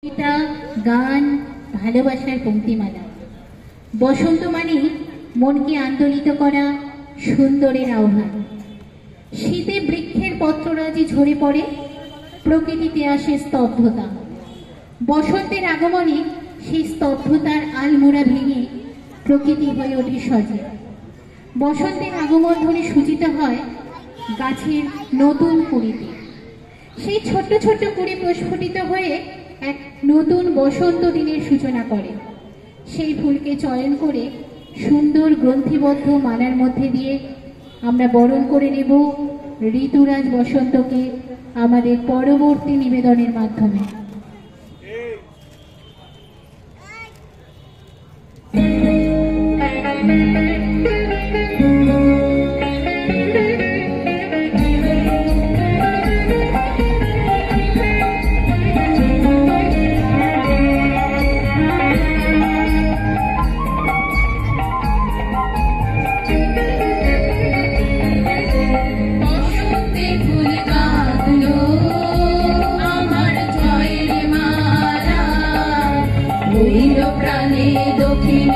কবিতা, গান, ভালোবাসার পংক্তিমালা। বসন্ত মানে মনকে আন্দোলিত করা সুন্দরের আহ্বান। শীতে বৃক্ষের পত্ররাজি ঝরে পড়ে, প্রকৃতিতে আসে স্তব্ধতা। বসন্তের আগমনে সেই স্তব্ধতার আলমোড়া ভেঙে প্রকৃতি হয়ে ওঠে সজীব। বসন্তের আগমন ধরে সূচিত হয় গাছের নতুন কুঁড়িতে। সেই ছোট্ট ছোট্ট কুঁড়ি প্রস্ফুটিত হয়ে এক নতুন বসন্ত দিনের সূচনা করে। সেই ফুলকে চয়ন করে সুন্দর গ্রন্থিবদ্ধ মালার মধ্যে দিয়ে আমরা বরণ করে নেব ঋতুরাজ বসন্তকে আমাদের পরবর্তী নিবেদনের মাধ্যমে। প্রাণে দক্ষিণ